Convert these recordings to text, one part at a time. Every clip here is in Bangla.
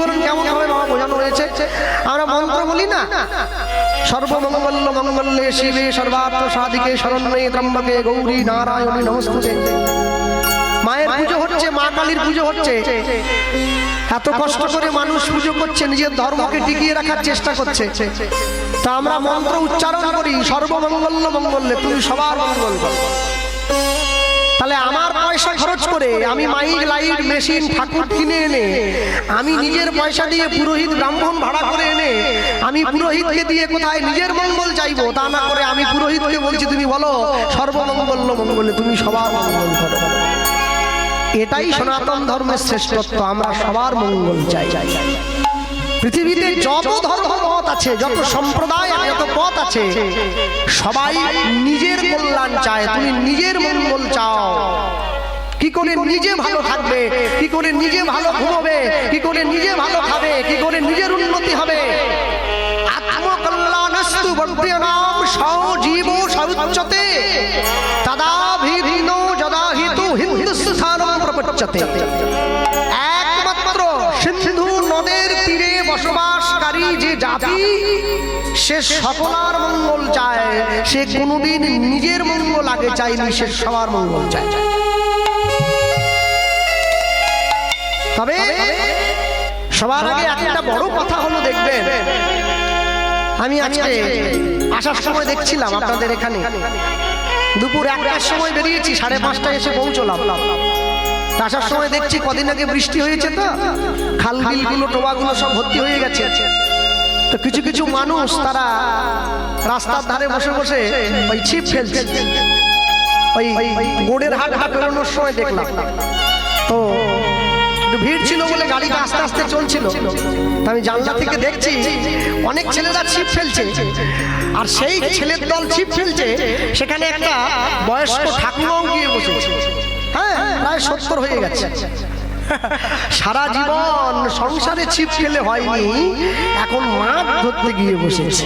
বিবরণ কেমন ভাবে বাবা বোঝানো হয়েছে। আমরা মন্ত্র বলি না, সর্বমঙ্গল মঙ্গলে শিবে সর্বার্থ সাধিকে শরণ্যে ত্রম্বকে গৌরী নারায়ণী নমস্তুতে। মায়ের পুজো হচ্ছে, মা কালীর পুজো হচ্ছে, এত কষ্ট করে মানুষ পুজো করছে, নিজের ধর্মকে টিকিয়ে রাখার চেষ্টা করছে। তা আমরা মন্ত্র উচ্চারণ করি সর্বমঙ্গল মঙ্গলে, তুমি সবার মঙ্গল করো। তাহলে আমার পয়সা খরচ করে আমি মাইক লাইট মেশিন ঠাকুর কিনে এনে, আমি নিজের পয়সা দিয়ে পুরোহিত ব্রাহ্মণ ভাড়া করে এনে আমি পুরোহিতকে দিয়ে কোথায় নিজের মঙ্গল চাইবো? তা না করে আমি পুরোহিতকে বলছি তুমি বলো সর্বমঙ্গল মঙ্গলে, তুমি সবার মঙ্গল করো। এটাই সনাতন ধর্মের শ্রেষ্ঠত্ব, আমরা সবার মঙ্গল চাই। পৃথিবীতে যত ধর্ম মত আছে, যত সম্প্রদায়, যত পথ আছে, সবাই নিজের কল্যাণ চায়। তুমি নিজের মঙ্গল চাও, কি করে নিজে ভালো থাকবে, কি করে নিজে ভালো ঘুমোবে, কি করে নিজে ভালো খাবে, কি করে নিজের উন্নতি হবে। আত্মকল্যাণস্তু বর্ধয়নাম সজীব সউচ্যতে তদাভিধীনো যদাহিতু হিন্দুস্থানম প্রপচ্যতে। একমাত্র সিন্ধু নদের তীরে বসবাসকারী যে জাতি, সে সকলের মঙ্গল চায়, সে কোনোদিন নিজের মঙ্গল আগে চায়নি, সে সবার মঙ্গল চায়। তবে সবার আগে একটা বড় কথা হলো, দেখবেন আমি আজকে আসার সময় দেখছিলাম আপনাদের এখানে, দুপুর 1টার সময় বেরিয়েছি, 5:30 এসে পৌঁছলাম। আসার সময় দেখছি কদিন আগে বৃষ্টি হয়েছে, তো খাল বিলগুলো টোবাগুলো সব ভর্তি হয়ে গেছে। তো কিছু কিছু মানুষ তারা রাস্তার ধারে বসে বসে ওই ছিপ ফেলছে। ওই গোড়ের হাট বেরোনোর সময় দেখলাম, তো একটু ভিড় ছিল বলে গাড়িটা আস্তে আস্তে চলছিল। আমি জানলা থেকে দেখছি অনেক ছেলেরা ছিপ ফেলছে, আর সেই ছেলের দল ছিপ ফেলছে, সেখানে একটা বয়স্ক ঠাকুমাও গিয়ে বসেছে। হ্যাঁ, প্রায় 70 হয়ে গেছে। সারা জীবন সংসারে ছিপ ফেলে হয়নি, এখন মাছ ধরতে গিয়ে বসেছে।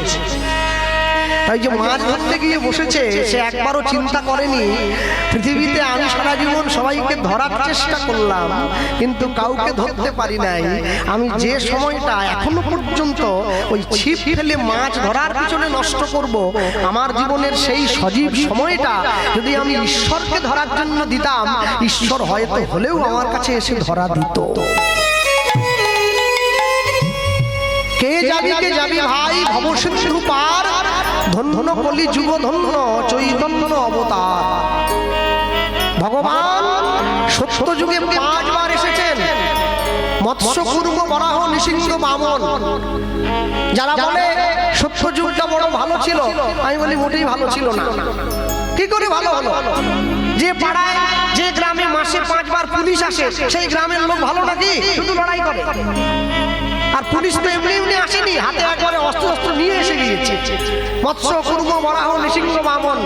তাই যে মাছ ধরতে গিয়ে বসেছে, সে একবারও চিন্তা করেনি পৃথিবীতে আমি সারা জীবন সবাইকে ধরার চেষ্টা করলাম, কিন্তু কাউকে ধরতে পারি নাই। আমি যে সময়টা এখনো পর্যন্ত ওই ছিপ ফেলে মাছ ধরার পিছনে নষ্ট করব, আমার জীবনের সেই সজীব সময়টা যদি আমি ঈশ্বরকে ধরার জন্য দিতাম, ঈশ্বর হয়তো হলেও আমার কাছে এসে ধরা দিত। কে যাবি ভাই ভবসিন্ধু পার, ধন্য কলি যুগ ধন্য চৈতন্য অবতার। ভগবান সত্য যুগে 5 বার এসেছেন, মৎস্য কুর্ম বরাহ নৃসিংহ বামন। যারা বলে সত্য যুগটা বড় ভালো ছিল, আমি বলি মোটেই ভালো ছিল না। কি করে ভালো হলো? যে পাড়ায় যে গ্রামে মাসে 5 বার পুলিশ আসে, সেই গ্রামের লোক ভালো নাকি? শুধু লড়াই করে। আর পুলিশ তো এমনি এমনি আসেনি, হাতে একবারে অস্ত্র নিয়ে এসে গিয়েছে। মৎস্য কুর্ম বরাহ নৃসিংহ বামন।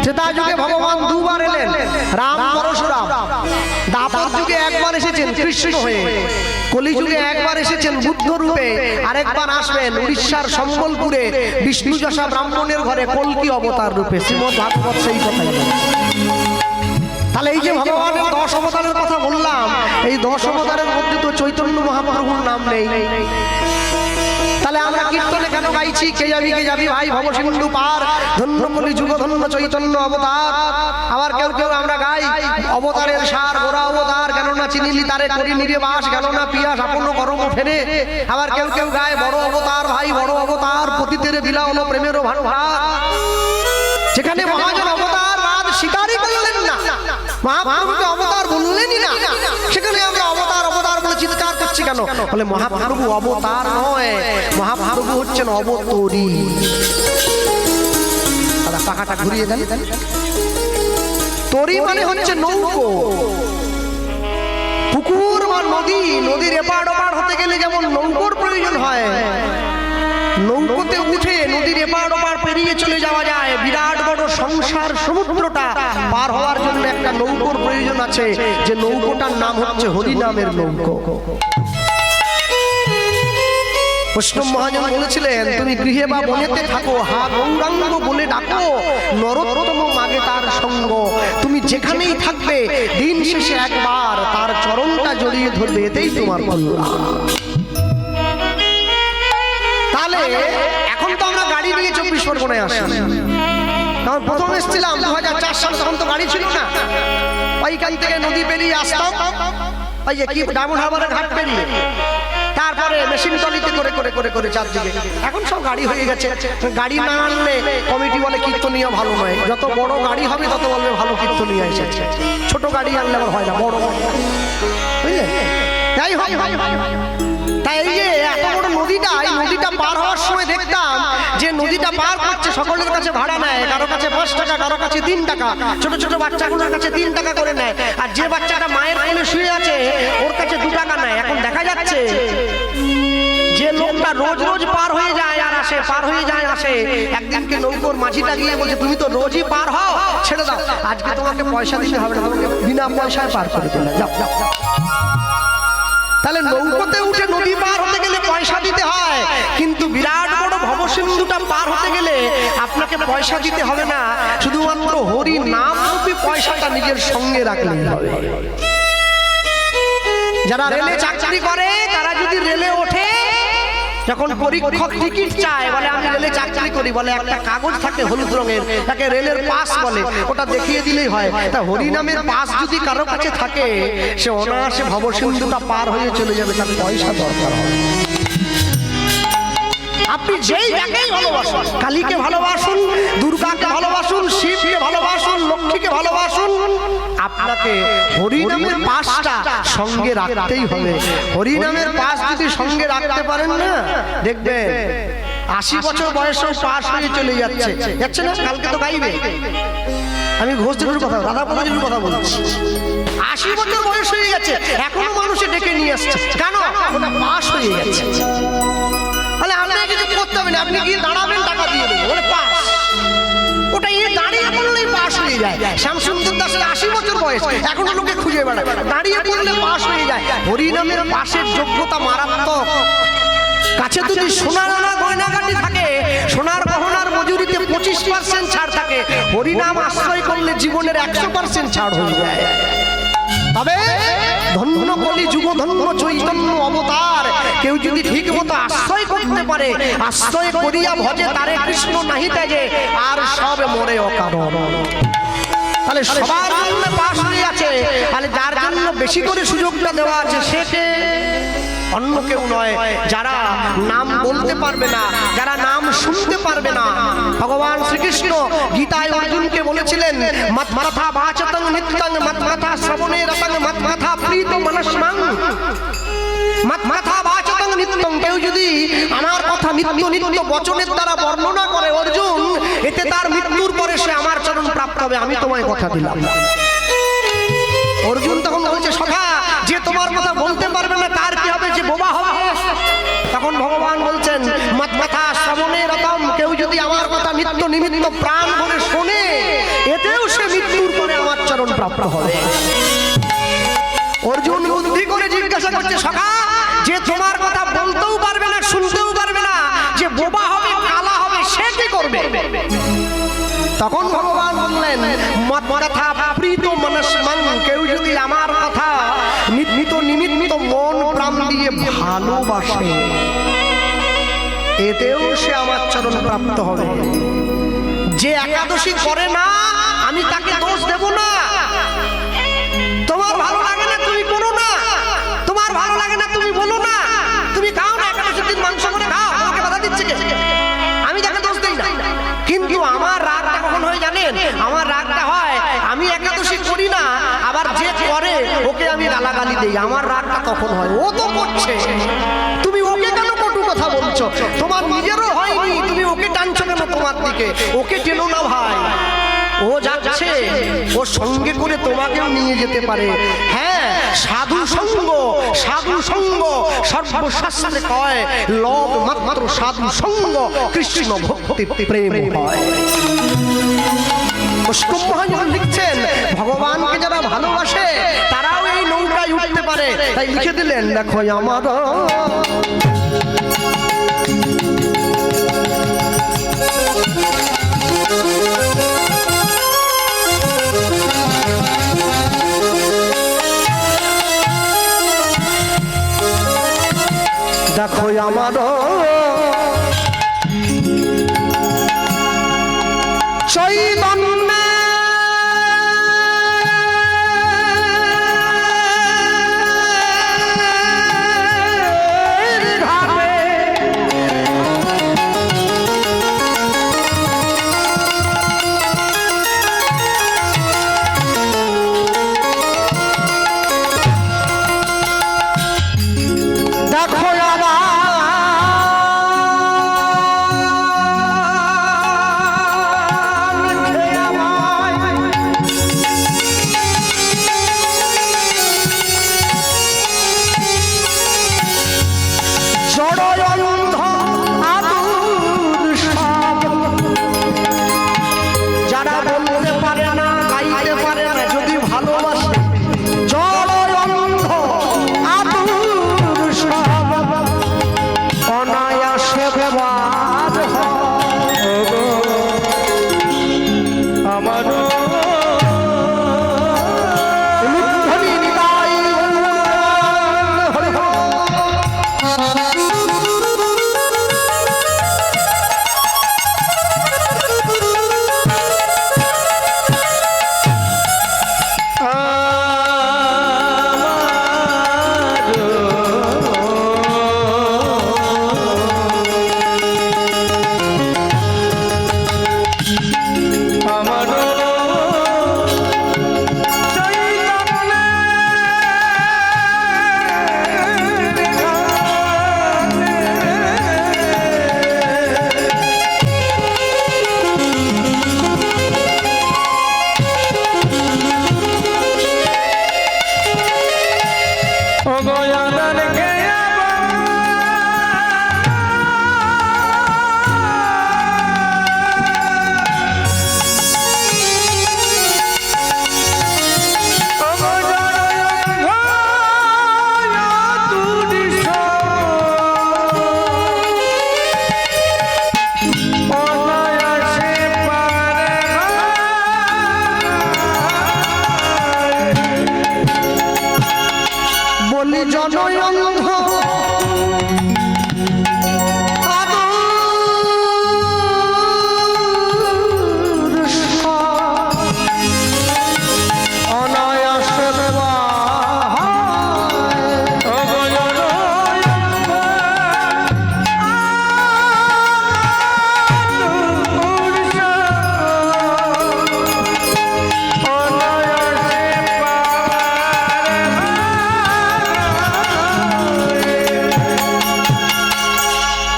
ত্রেতা যুগে ভগবান 2 বার এলেন, রাম পরশুরাম। দ্বাপর যুগে 1 বার এসেছেন কৃষ্ণ হয়ে। কলি যুগে 1 বার এসেছেন বুদ্ধ রূপে, আরেকবার আসবেন উড়িষ্যার সম্বলপুরে বিষ্ণু যশা ব্রাহ্মণের ঘরে কল্কি অবতার রূপে। শ্রীমদ্ ভাগবত সেই কথাই বলে। তাহলে এই যে ভগবানের 10 অবতারের কথা বললাম, এই 10 অবতারের মধ্যে তো চৈতন্য মহাপ্রভুর নাম নেই। তাহলে আমরা কীর্তনে কেন গাইছি কে যাবি ভাই ভবসিন্ধু পার, ধন্য কলি যুগ ধন্য চৈতন্য অবতার। আবার কেউ কেউ আমরা গাই অবতারের সার গোরা অবতার, কেন না চিনিলি তারে করি নিরে বাস, গেল না পিয়াস আপন করম ফেরে। আবার কেউ কেউ গায় বড় অবতার ভাই বড় অবতার, পতিতের দিলা হলো প্রেমেরও ভান্ডার। যেখানে মহাজন অবতার রাত শিকারই করলেন না, মহাপ্রভুকে অবতার বললেনই না, সেখানে আমরা অবতার অবতার বলে চিৎকার করছি কেন? বলে মহাপ্রভু অবতার নয়, মহাপ্রভু হচ্ছেন অবতরী। পাখাটা ঘুরিয়ে দেন। তরী মানে হচ্ছে নৌকো, পুকুর বা নদী। নদীর এপার ওপার হতে গেলে যেমন নৌকোর প্রয়োজন হয়, নৌকোতে উঠে নদীর এপার ওপার পেরিয়ে চলে যাওয়া যায়। বিরাট বড় সংসার সমুদ্রটা পার হওয়ার জন্য একটা নৌকোর প্রয়োজন আছে, যে নৌকোটার নাম হচ্ছে হরি নামের নৌকো। বৈষ্ণব মহাজন বলেছিলেন, তুমি গৃহে বা বনেতে থাকো, হা গৌরাঙ্গ বলে ডাকো, নরোত্তম মাগে তার সঙ্গ। তুমি যেখানেই থাকবে, দিন শেষে একবার তার চরণটা জড়িয়ে ধরবে, এতেই তোমার কল্যাণ। এখন তো আমরা গাড়ি নিয়ে 24 পরগনায় আসি। কারণ প্রথম এসেছিলাম 2004 সালে, তখন তো গাড়ি ছিল না। ওইখান থেকে নদী পেরিয়ে আসতাম, ওই যে কি ডায়মন্ড হারবারের ঘাট পেরিয়ে, তারপরে মেশিন টলিতে করে করে করে করে চারদিকে। এখন সব গাড়ি হয়ে গেছে। গাড়ি না আনলে কমিটি বলে কীর্তনীয় ভালো নয়, যত বড় গাড়ি হবে তত বলবে ভালো কীর্তনীয় এসেছে। ছোট গাড়ি আনলে আবার হয় না, বড় বুঝলে। তাই হয়। তাই এই যে এত বড় নদীটা, এই নদীটা পার হওয়ার সময় দেখতাম যে নদীটা পার করছে, সকলের কাছে ভাড়া নেয়, কারো কাছে 5 টাকা, কারো কাছে 3 টাকা, ছোট ছোট বাচ্চাগুলোর কাছে 3 টাকা করে নেয়। আর যে বাচ্চাটা মায়ের কোলে শুয়ে আছে ওর কাছে 2 টাকা নেয়। এখন দেখা যাচ্ছে যে লোকটা রোজ রোজ পার হয়ে যায় আর আসে, পার হয়ে যায় আসে, একদিনকে নৌকোর মাঝিটা গিয়ে বলছে, তুমি তো রোজই পার হও, ছেড়ে দাও, আজকে তোমাকে পয়সা দিতে হবে না, তোমাকে বিনা পয়সায় পার করে দিলাম, যাও যাও যাও। তাহলে নৌকোতে উঠে নদী পার হতে গেলে পয়সা দিতে হয়, কিন্তু বিরাট বড় ভবসিন্ধুটা পার হতে গেলে আপনাকে পয়সা দিতে হবে না, শুধুমাত্র হরি নাম রূপী পয়সাটা নিজের সঙ্গে রাখলেই হবে। যারা রেলে চাকরি করে তারা যদি রেলে ওঠে, যখন পরীক্ষক টিকিট চায়, বলে আমি রেলে চাকরি করি, বলে একটা কাগজ থাকে হলুদ রঙের, তাকে রেলের পাস বলে, ওটা দেখিয়ে দিলেই হয়। তা হরিনামের পাস যদি কারো কাছে থাকে, সে অনায়াসে ভবসিন্ধুটা পার হয়ে চলে যাবে, তার পয়সা দরকার হয়। আপনি যেই যাকেই ভালোবাসুন, কালীকে ভালোবাসুন, দুর্গাকে ভালোবাসুন, শিবকে ভালোবাসুন, লক্ষ্মীকে ভালোবাসুন, আপনাকে হরিনামের পাসটা সঙ্গে রাখতেই হবে। হরিনামের পাস যদি সঙ্গে রাখতে পারেন না, দেখবেন 80 বছর বয়সেও পাস হয়ে চলে যাচ্ছে, যাচ্ছে না? কালকে তো গাইবে। আমি ঘোষদের কথা, রাধা প্রভুজির কথা বলছি। 80 বছর বয়স হয়ে গেছে, এখনো মানুষে ডেকে নিয়ে আসছে, কেন? ওটা পাস হয়ে গেছে। তাহলে আপনাকে কিছু করতে হবে না, আপনি গিয়ে দাঁড়াবেন, টাকা দিয়ে দেবেন, বলে পাস। ওটা দাঁড়িয়ে পড়লেই পাস হয়ে যায়। শ্যামসুন্দর দাসের 80 বছর বয়স, এখনো লোকে খুঁজে বেড়ায়, দাঁড়িয়ে পড়লে পাস হয়ে যায়। হরিনামের পাশের যোগ্যতা মারাত্মক। কাছে যদি সোনার আনা গয়নাগাটি থাকে, সোনার গহনার মজুরিতে 25% ছাড় থাকে, হরিনাম আশ্রয় করলে জীবনের 100% ছাড় হয়ে যায়। তবে ধন্য কলি যুগ, ধন্য চৈতন্য অবতার, কেউ যদি ঠিক মতো আশ্রয় করতে পারে, আশ্রয় করিয়া ভজে তারে কৃষ্ণ নাহি তেজে, আর সব মরে অকারণ। তাহলে সবার জন্য পাশ হয়ে আছে, তাহলে যার জন্য বেশি করে সুযোগটা দেওয়া আছে সেটা অন্য কেউ নয়, যারা নাম বলতে পারবে না, যারা নাম শুনতে পারবে না। ভগবান শ্রীকৃষ্ণ গীতায় অর্জুনকে বলেছিলেন, মৎমাথা বাচতং নিত্যং মৎমাথা শ্রবণে রতং মৎমাথা প্রীত মনস্মাং। মৎমাথা বাচতং নিত্যং, কেউ যদি আমার কথা নিত্য নিত্য বচনের দ্বারা বর্ণনা করে অর্জুন, এতে তার মৃত্যুর পরে সে আমার চরণ প্রাপ্ত হবে, আমি তোমায় কথা দিলাম। অর্জুন তখন বলছে, সখা, যে তোমার কথা বলতে পারবে না তার কি হবে, যে বোবা হবে? তখন ভগবান বলছেন, মৎমাথা শ্রবণে রতম, কেউ যদি আমার কথা নিত্য নিমিত্ত প্রাণ ভরে শোনে, এতেও সে মৃত্যুর পরে আমার চরণ প্রাপ্ত হবে। অর্জুন বুদ্ধি করে জিজ্ঞাসা করছে, সখা, যে তোমার কথা বলতেও পারবে না, শুনতেও পারবে না, যে বোবা হবে, কালা হবে, সে কি করবে? তখন ভগবান বললেন, মৎমাথা প্রীত মনস্মাং, কেউ যদি আমার কথা নিত্য নিমিত্ত মন প্রাণ দিয়ে ভালোবাসে, এতেও সে আমার চরণ প্রাপ্ত হবে। যে একাদশী করে না, আমি তাকে দোষ দেব না। তোমার ভালো লাগে না তুমি করো না, তোমার ভালো লাগে না তুমি বলো না, তুমি খাও না, একাদশীর দিন মাংস করে খাও, আমাকে বাধা দিচ্ছে কে? আমি তাকে দোষ দেই না। কিন্তু আমার রাগটা কখন হয় জানেন? আমার রাগটা হয়, আমি একাদশী করি না, আবার যে করে ওকে আমি গালাগালি দেই, আমার রাগটা তখন হয়। ও তো করছে, তুমি ওকে কেন কটু কথা বলছো? তোমার নিজেরও হয়নি, তুমি ওকে টানছো কেন তোমার দিকে? ওকে টেনো না ভাই, ও যাচ্ছে, ও সঙ্গে করে তোমাকেও নিয়ে যেতে পারে। হ্যাঁ, সাধু সঙ্গ, সাধু সঙ্গ সর্বশাস্ত্রে কয়, লব মাত্র সাধু সঙ্গ কৃষ্ণ ভক্তি প্রেম হয়। অষ্টম মহাজন লিখছেন, ভগবানকে যারা ভালোবাসে তারাও এই নৌকায় উঠতে পারে। তাই লিখে দিলেন, দেখো আমার দেখো আমার চৈতন্যে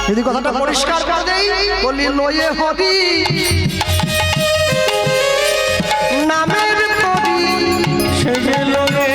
যদি কথাটা পরিষ্কার করে দেই, বলি লয়ে হরি নামের তরি সেজে লয়ে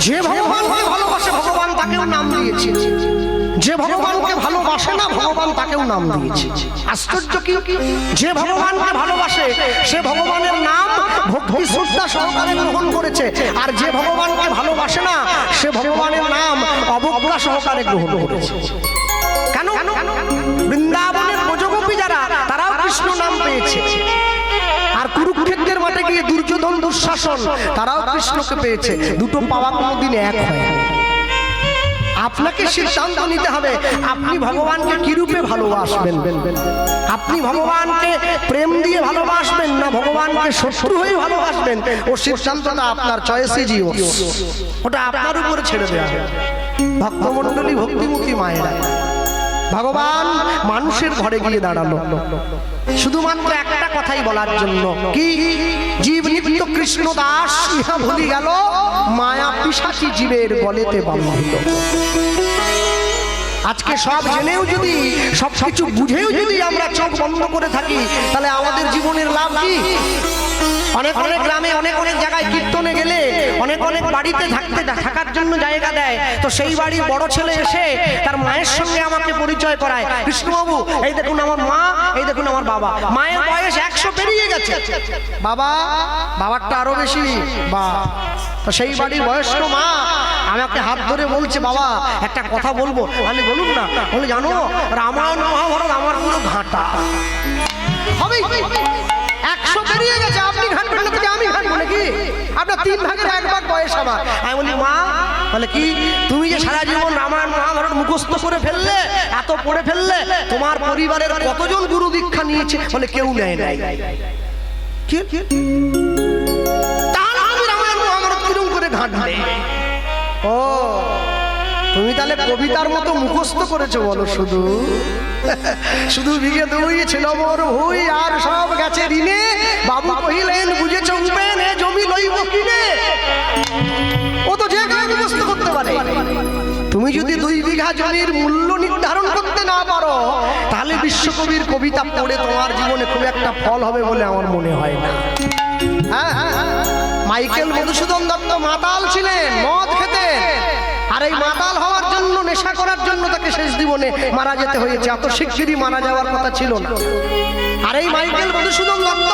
যে ভগবানকে ভালোবাসে ভগবান তাকেও নাম দিয়েছে, যে ভগবানকে ভালোবাসে না ভগবান তাকেও নাম দিয়েছে। আশ্চর্য কি, যে ভগবানকে ভালোবাসে সে ভগবানের নাম ভক্তি শ্রদ্ধা সহকারে গ্রহণ করেছে, আর যে ভগবানকে ভালোবাসে না সে ভগবানের নাম অবজ্ঞা সহকারে গ্রহণ করেছে। কেন? বৃন্দাবনের ব্রজগোপী যারা তারাও কৃষ্ণ নাম পেয়েছে, আর কুরুক্ষেত্রের মাঠে গিয়ে দুর্যোধন দুঃশাসন তারাও কৃষ্ণকে পেয়েছে। দুটো পাওয়া কোনোদিন এক হয়। আপনাকে সিদ্ধান্ত নিতে হবে আপনি ভগবানকে কি রূপে ভালোবাসবেন। আপনি ভগবানকে প্রেম দিয়ে ভালোবাসবেন না ভগবানকে শত্রু হয়ে ভালোবাসবেন, ও সিদ্ধান্তটা আপনার চয়েসে জীব, ওটা আপনার উপরে ছেড়ে দেওয়া। ভক্তমণ্ডলী, ভক্তিমুখী মায়েরা, ভগবান মানুষের ঘরে গিয়ে দাঁড়ালো শুধুমাত্র একটা কথাই বলার জন্য, কি জীব নিত্য কৃষ্ণ দাস ইহা ভুলি গেল, মায়া পিশাচী জীবের গলেতে বাঁধিল। আজকে সব জেনেও যদি সবকিছু বুঝেও যদি আমরা চোখ বন্ধ করে থাকি তাহলে আমাদের জীবনের লাভ কি? অনেক অনেক গ্রামে অনেক অনেক জায়গায় কীর্তনে গেলে অনেক অনেক বাড়িতে থাকার জন্য জায়গা দেয়, তো সেই বাড়ির বড় ছেলে এসে তার মায়ের সঙ্গে আমাকে পরিচয় করায়, কৃষ্ণবাবু এই দেখুন আমার মা, এই দেখুন আমার বাবা। মায়ের বয়স 100 পেরিয়ে গেছে, বাবারটা আরো বেশি। বা তো সেই বাড়ির বয়স্ক মা আমাকে হাত ধরে বলছে, বাবা একটা কথা বলবো। আমি বলুন না। বলে জানো রামায়ণ মহাভারত আমার পুরো ঘাঁটা হবে। 100 পেরিয়ে গেছে, আপনি ঘাঁটবেন না থেকে আমি ঘাঁটবো নাকি? আপনার 3 ভাগের 1 ভাগ বয়স আমার। আমি বলি মা, বলে কি তুমি যে সারা জীবন রামায়ণ মহাভারত মুখস্থ করে ফেললে, এত পড়ে ফেললে, তোমার পরিবারের কতজন গুরু দীক্ষা নিয়েছে? বলে কেউ নেয় নাই। কি তাহলে আমি রামায়ণ মহাভারত কিরকম করে ঘাঁটবে? ও তুমি তাহলে কবিতার মতো মুখস্থ করেছো বলো? শুধু শুধু বিঘে 2 ছিল মোর ভুই, আর সব গেছে ঋণে, বাবু কহিলেন বুঝেছ উপেন এ জমি লইব কিনে। ও তো যে কেউ মুখস্থ করতে পারে। তুমি যদি 2 বিঘা জমির মূল্য নির্ধারণ করতে না পারো তাহলে বিশ্বকবির কবিতা পড়ে তোমার জীবনে খুব একটা ফল হবে বলে আমার মনে হয় না। হ্যাঁ, মাইকেল মধুসূদন দত্ত মাতাল ছিলেন, মদ খেতেন, আর এই মাতাল হওয়ার জন্য, নেশা করার জন্য তাকে শেষ জীবনে মারা যেতে হয়েছে। এত শিগগিরই মারা যাওয়ার কথা ছিল না। আর এই মাইকেল মধুসূদন দত্ত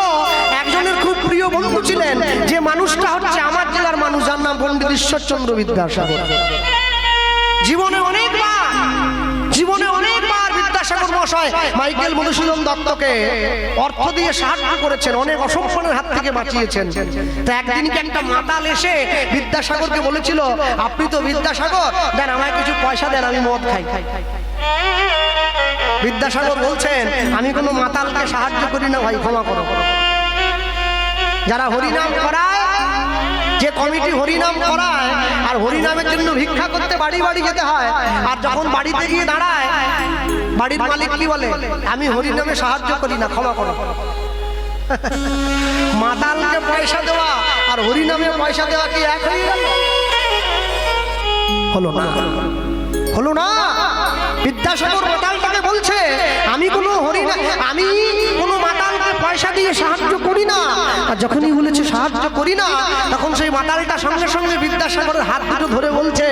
একজনের খুব প্রিয় বন্ধু ছিলেন, যে মানুষটা হচ্ছে আমার জেলার মানুষ, যার নাম পণ্ডিত ঈশ্বরচন্দ্র বিদ্যাসাগর। জীবনে অনেকবার বিদ্যাসাগর মশাই মাইকেল মধুসূদন দত্তকে অর্থ দিয়ে সাহায্য করেছেন, অনেক অসম্মানের হাত থেকে বাঁচিয়েছেন। তো একদিনকে একটা মাতাল এসে বিদ্যাসাগরকে বলেছিল, আপনি তো বিদ্যাসাগর, দেন আমায় কিছু পয়সা দেন, আমি মদ খাই। বিদ্যাসাগর বলছেন, আমি কোনো মাতালকে সাহায্য করি না ভাই, ক্ষমা করো। যারা হরিনাম করায়, যে কমিটি হরিনাম করায়, আর হরিনামের জন্য ভিক্ষা করতে বাড়ি বাড়ি যেতে হয়, আর যখন বাড়িতে গিয়ে দাঁড়ায় বাড়ির মালিক কি বলে, আমি হরিনামে সাহায্য করি না, ক্ষমা করো। মাতালকে পয়সা দেওয়া আর হরিনামে পয়সা দেওয়া কি এক হয়ে গেল? হলো না। বিদ্যাসাগর মাতালটাকে বলছে, আমি কোনো মাতালকে পয়সা দিয়ে সাহায্য করি না। আর যখনই বলেছে সাহায্য করি না, তখন সেই মাতালটা সঙ্গে সঙ্গে বিদ্যাসাগরের হাত দুটো ধরে বলছে,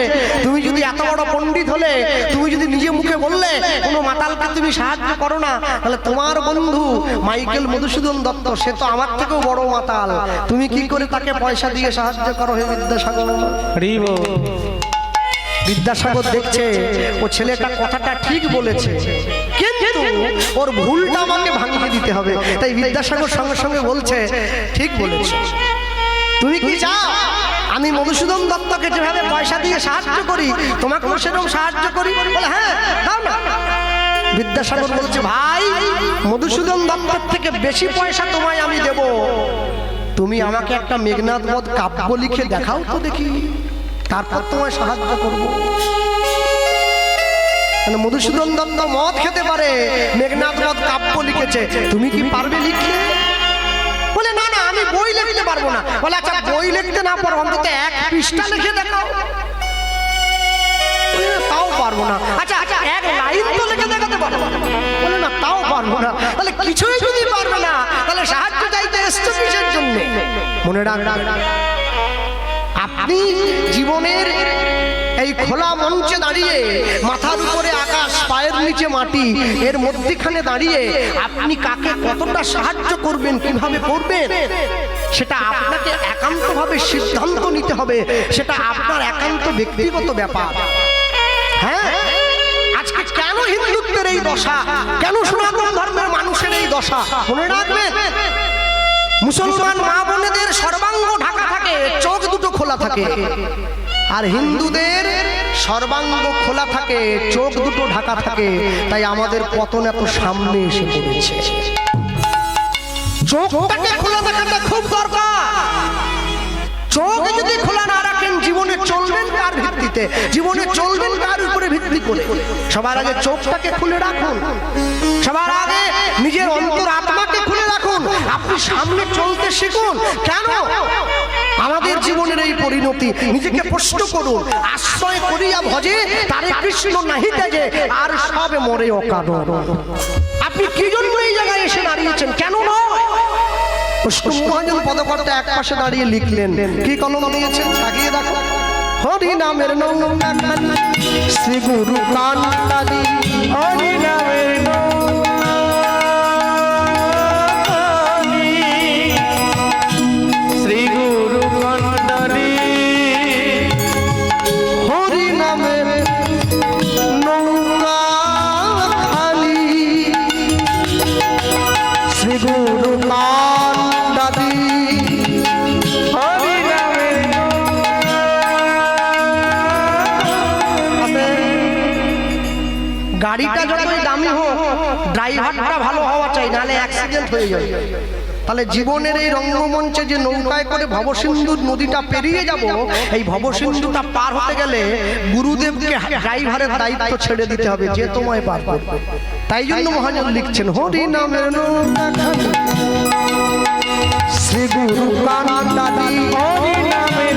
তুমি যদি এত বড় পণ্ডিত হলে, তুমি যদি নিজে মুখে বললে কোনো মাতালকে তুমি সাহায্য করো না, তাহলে তোমার বন্ধু মাইকেল মধুসূদন দত্ত সে তো আমার থেকেও বড় মাতাল, তুমি কি করে তাকে পয়সা দিয়ে সাহায্য করো হে বিদ্যাসাগর? বিদ্যাসাগর দেখছে ও ছেলেটা কথাটা ঠিক বলেছে, কিন্তু ওর ভুলটা আমাকে ভাঙিয়ে দিতে হবে। তাই বিদ্যাসাগর সঙ্গে সঙ্গে বলছে, ঠিক বলেছ, তুমি কি চাও আমি মধুসূদন দত্তকে যেভাবে পয়সা দিয়ে সাহায্য করি তোমাকেও সেরকম সাহায্য করি? বলে হ্যাঁ দাও না। বিদ্যাসাগর বলছে, ভাই মধুসূদন দত্তর থেকে বেশি পয়সা তোমায় আমি দেব, তুমি আমাকে একটা মেঘনাদ বধ কাব্য লিখে দেখাও তো দেখি, তারপর তোমায় সাহায্য করব। মধুসূদন দত্ত মদ খেতে পারে, মেঘনাদ বধ কাব্য লিখেছে, তুমি কি পারবে লিখতে? বলে না না, আমি বই লিখতে পারবো না। বলে আচ্ছা বই লিখতে না পারো, অন্তত 1 পৃষ্ঠা লিখে দেখাও। তাও পারবো না। আচ্ছা 1 লাইন তো লিখে দেখাতে পারো। বলে না, তাও পারবো না। তাহলে কিছুই যদি পারবে না, তাহলে সাহায্য চাইতে এসছো কিসের জন্য? মনে রাখ, আপনি জীবনের এই খোলা মঞ্চে দাঁড়িয়ে, মাথার উপরে আকাশ, পায়ের নিচে মাটি, এর মধ্যখানে দাঁড়িয়ে আপনি কাকে কতটা সাহায্য করবেন, কিভাবে করবেন, সেটা আপনাকে একান্তভাবে সিদ্ধান্ত নিতে হবে। সেটা আপনার একান্ত ব্যক্তিগত ব্যাপার। হ্যাঁ, আজকে কেন হিন্দুত্বের এই দশা, কেন সনাতন ধর্মের মানুষের এই দশা, মনে রাখবেন, মুসলমান মা বোনেদের সর্বাঙ্গ ঢাকা থাকে, চোখ দুটো খোলা থাকে, আর হিন্দুদের সর্বাঙ্গ খোলা থাকে, চোখ দুটো ঢাকা থাকে। তাই আমাদের পতন এত সামনে এসে পড়েছে। চোখটাকে খোলা থাকাটা খুব দরকার। চোখ যদি খোলা না রাখেন, জীবনে চলবেন কার ভিত্তিতে, জীবনে চলবেন কার উপরে ভিত্তি করে? সবার আগে চোখটাকে খুলে রাখুন, সবার আগে নিজের অন্তর আত্মাকে খুলে রাখুন। আপনি সামনে চলতে শিখুন। কেন আমাদের জীবনের এই পরিণতি? নিজেকে প্রশ্ন করুন। আশ্রয় করিয়া ভজে তারে কৃষ্ণ নাহি তেজে, আর সবে মরে অকারণ। আপনি কি জন্য এই জায়গায় এসে দাঁড়িয়েছেন? কেন নয়? মহাজন পদকর্তা এক পাশে দাঁড়িয়ে লিখলেন, কি কলম নিয়েছেন তাকিয়ে দেখো। হরি নামের নৌকা খানি শ্রী গুরু কান্তানি, হরি নামের শ্রী গুরু কান্তানি, হরি নামের নৌকা খানি শ্রী গুরু গাড়িটা যতই দামি হোক, ড্রাইভারটা ভালো হওয়া চাই, নাহলে অ্যাক্সিডেন্ট হয়ে যাবে। তাহলে জীবনের এই রঙ্গমঞ্চে যে নৌকায় করে ভবসিন্ধুর নদীটা পেরিয়ে যাব, এই ভবসিন্ধুটা পার হতে গেলে গুরুদেবকে ড্রাইভারের দায়িত্ব ছেড়ে দিতে হবে, যে তোমায় পার করবে। তাই জন্য মহাজন লিখছেন, হরি নামের নৌকা শ্রী গুরু কান্তানি, হরি নামের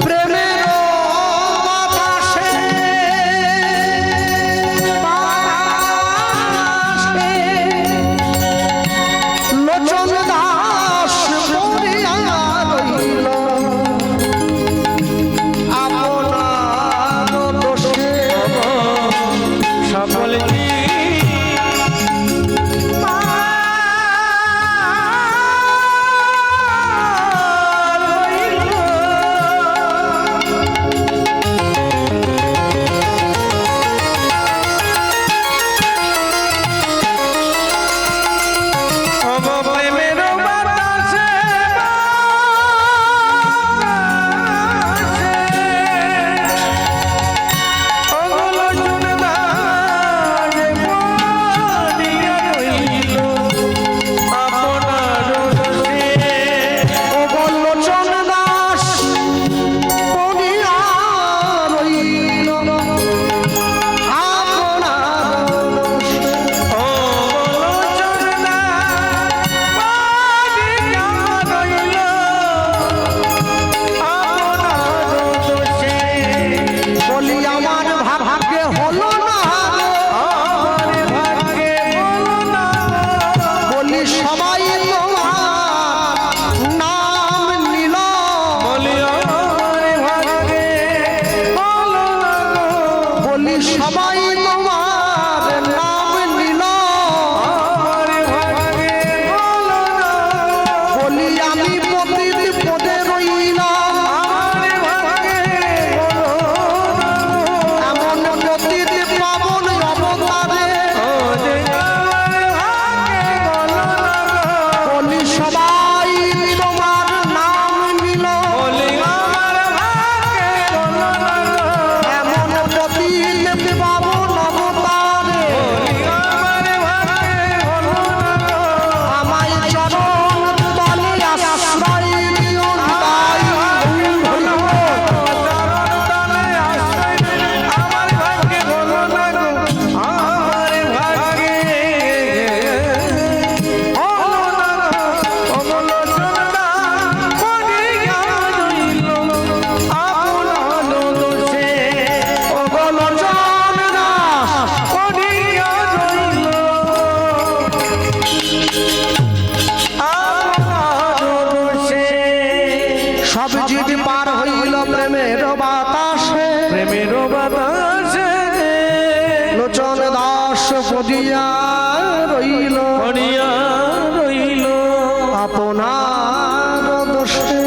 প্রেমের প্রেমের বাতাসে লোচন দাস পদিয়া রইল আপনার দোষে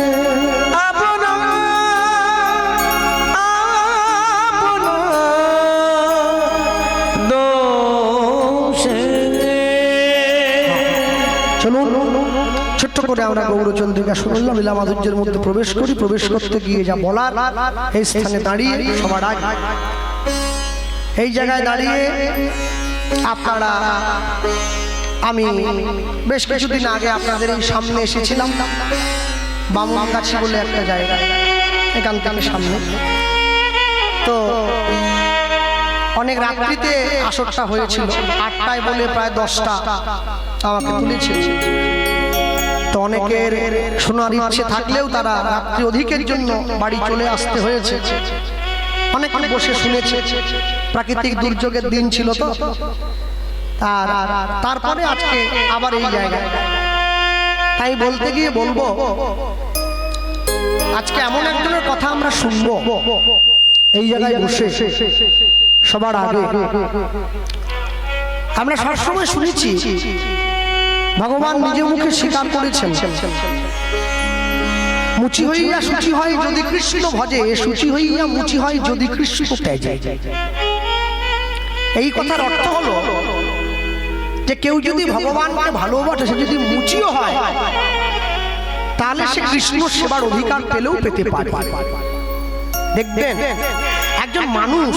ছোট্ট করে আমরা গৌরচন্দ্রিকা শুনলাম, লীলা মাধুর্যের মধ্যে প্রবেশ করি। প্রবেশ করতে গিয়ে যা বলার, এই স্থানে দাঁড়িয়ে সবার আগে এই জায়গায় দাঁড়িয়ে আপনারা, আমি বেশ কিছুদিন আগে আপনাদের এই সামনে এসেছিলাম, বামুনগাছি বলে একটা জায়গা, এখান থেকে সামনে। তো অনেক রাত্রিতে আসরটা হয়েছিল, 8টায় বলে প্রায় 10টা আমাকে তুলেছিল। তো অনেকের শোনার ইচ্ছে থাকলেও তারা রাত্রি অধিকের জন্য বাড়ি চলে আসতে হয়েছে। অনেক বসে শুনেছে, প্রাকৃতিক দুর্যোগের দিন ছিল তো। আর তারপরে আজকে আবার এই জায়গায় তাই বলতে গিয়ে বলবো, আজকে এমন একজনের কথা আমরা শুনবো এই জায়গায় বসে সবার আগে। আমরা সবসময় শুনেছি, ভগবান নিজে মুখে স্বীকার করেছেন, মুচি হইয়া শুচি হয় যদি কৃষ্ণ ভজে, শুচি হইয়া মুচি হয় যদি কৃষ্ণ ত্যাজে। এই কথার অর্থ হলো যে কেউ যদি ভগবানকে ভালোবাসে, সে যদি মুচিও হয়, তাহলে সে কৃষ্ণ সেবার অধিকার পেলেও পেতে পারে। দেখবেন একজন মানুষ,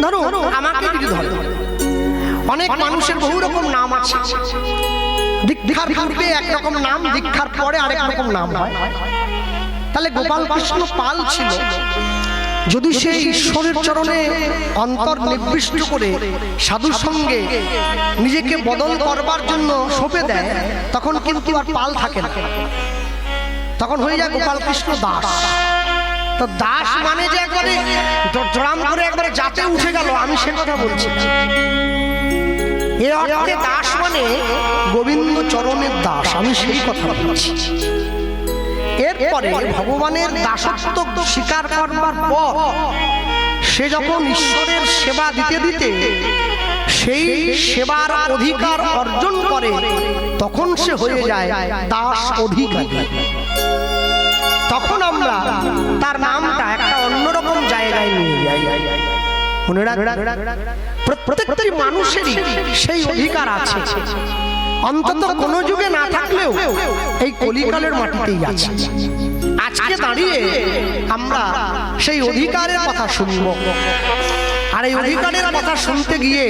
ধরো আমাকে যদি ধরে, অনেক মানুষের বহু রকম নাম আছে। দীক্ষার পূর্বে একরকম নাম, দীক্ষার পরে আরেক রকম নাম হয়। তাহলে গোপাল কৃষ্ণ পাল ছিল, যদি সেই ঈশ্বরের চরণে অন্তর নিবিষ্ট করে সাধুর সঙ্গে নিজেকে বদল করবার জন্য সঁপে দেয়, তখন কিন্তু আর পাল থাকে না, তখন হয়ে যায় গোপাল কৃষ্ণ দাস। তো দাস মানে যে একবারে জড়াম করে একবারে জাতে উঠে গেল, আমি সে কথা বলছি। এ অর্থে দাস মানে গোবিন্দ চরণের দাস, আমি সেই কথা বলছি। এরপরে ভগবানের দাসত্ব স্বীকার করবার পর সে যখন ঈশ্বরের সেবা দিতে দিতে সেই সেবার অধিকার অর্জন করে, তখন সে হয়ে যায় দাস অধিকারী। তখন আমরা তার নামটা একটা অন্যরকম জায়গায় নিয়ে যাই। মনে রাখ, প্রত্যেকটি মানুষেরই সেই অধিকার আছে, অন্তত কোন যুগে না থাকলেও এই কলিকালের মাটিতেই আছে। আজকে দাঁড়িয়ে আমরা সেই অধিকারের কথা শুনব। আর এই অধিকারের কথা শুনতে গিয়ে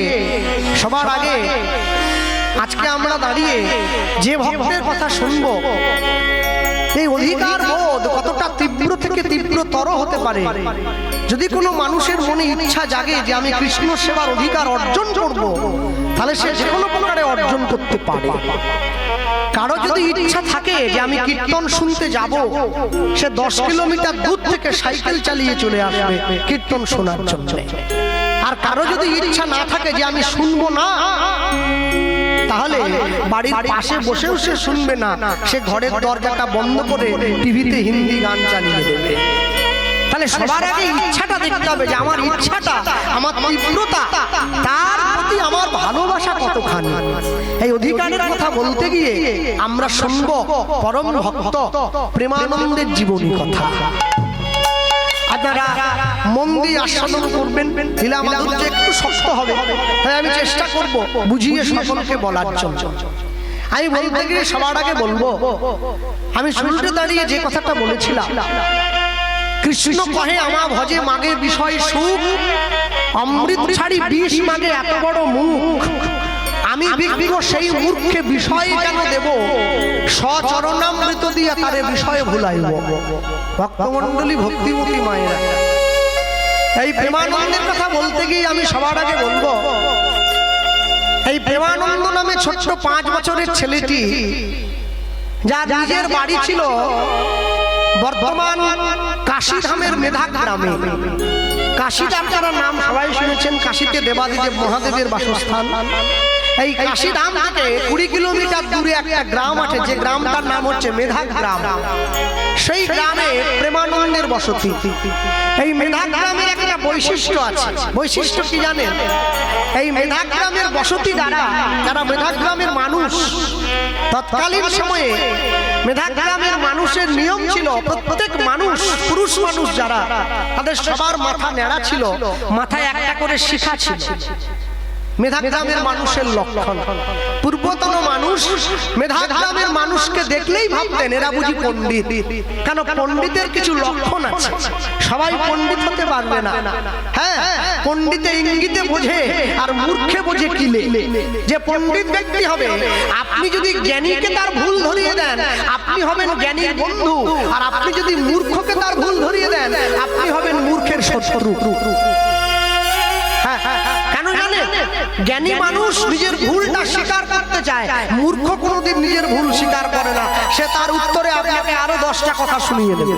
সবার আগে আজকে আমরা দাঁড়িয়ে যে ভক্তের কথা শুনব, এই অধিকার বোধ কতটা তীব্র থেকে তীব্রতর হতে পারে। যদি কোনো মানুষের মনে ইচ্ছা জাগে যে আমি কৃষ্ণ সেবার অধিকার অর্জন করব, তাহলে সে যে কোনো প্রকারে অর্জন করতে পারে। কারো যদি ইচ্ছা থাকে যে আমি কীর্তন শুনতে যাব, সে 10 কিলোমিটার দূর থেকে সাইকেল চালিয়ে চলে আসবে কীর্তন শোনার জন্য। আর কারো যদি ইচ্ছা না থাকে যে আমি শুনবো না, তাহলে বাড়ির পাশে বসেও সে শুনবে না, সে ঘরের দরজাটা বন্ধ করে টিভিতে হিন্দি গান চালিয়ে দেবে। তাহলে সবার আগে ইচ্ছাটা দেখতে হবে যে আমার ইচ্ছাটা, আমার তীব্রতা, তার প্রতি আমার ভালোবাসা কতখানি। এই অধিকারের কথা বলতে গিয়ে আমরা শুনব পরম ভক্ত প্রেমানন্দের জীবনী কথা। আপনারা মন দিয়ে আস্বাদন করবেন। লীলা মাধুর্য একটু শক্ত হবে, তাই আমি চেষ্টা করব বুঝিয়ে সকলকে বলার জন্য। আমি বলতে গিয়ে সবার আগে বলবো, আমি শুরুতে দাঁড়িয়ে যে কথাটা বলেছিলাম, কৃষ্ণ কহে আমা ভজে মাগে বিষয় সুখ, অমৃত ছাড়ি বিষ মাগে এত বড় মুখ। আমি বিজ্ঞ সেই মূর্খে বিষয় কেন দেব, সচরণামৃত দিয়া তারে বিষয় ভুলাইব। ভক্তমণ্ডলী, ভক্তিমতী মায়েরা, এই প্রেমানন্দের কথা বলতে গিয়ে আমি সবার আগে বলবো, এই প্রেমানন্দ নামে ছোট্ট 5 বছরের ছেলেটি, যার নিজের বাড়ি ছিল বর্তমান কাশীধামের মেধা গ্রামে। কাশী আপনারা নাম সবাই শুনেছেন, কাশীতে দেবাদিদেব মহাদেবের বাসস্থান। এই কাশিধাম থেকে 20 কিলোমিটার দূরে একটা গ্রাম আছে, যে গ্রামটার নাম হচ্ছে মেধা গ্রাম। সেই গ্রামে প্রেমানন্দের বসতি। এই মেধা গ্রামের একটা বৈশিষ্ট্য আছে। বৈশিষ্ট্য কি জানেন? এই মেধা গ্রামের বসতি যারা মেধা গ্রামের মানুষ, তৎকালীন সময়ে মেধা গ্রামের মানুষের নিয়ম ছিল, প্রত্যেক মানুষ, পুরুষ মানুষ যারা, তাদের সবার মাথা নেড়া ছিল, মাথায় একটা করে শিখা ছিল। মেধা গ্রামের মানুষের লক্ষণ। পূর্বতন মানুষ মেধা গ্রামের মানুষকে দেখলেই ভাবতেন এরা বুঝি পণ্ডিত। কেন? পণ্ডিতের কিছু লক্ষণ আছে। সবাই পণ্ডিত হতে পারবে না। হ্যাঁ, পণ্ডিতে ইঙ্গিতে বোঝে আর মূর্খে বোঝে কিলে। যে পণ্ডিত ব্যক্তি হবে, আপনি যদি জ্ঞানীকে তার ভুল ধরিয়ে দেন, আপনি হবেন জ্ঞানীর বন্ধু। আর আপনি যদি মূর্খকে তার ভুল ধরিয়ে দেন, আপনি হবেন মূর্খের শত্রু। কেন জানেন? জ্ঞানী মানুষ নিজের ভুলটা স্বীকার করতে চায়, মূর্খ কোনোদিন নিজের ভুল স্বীকার করে না। সে তার উত্তরে আপনাকে আরো 10টা কথা শুনিয়ে দেবে।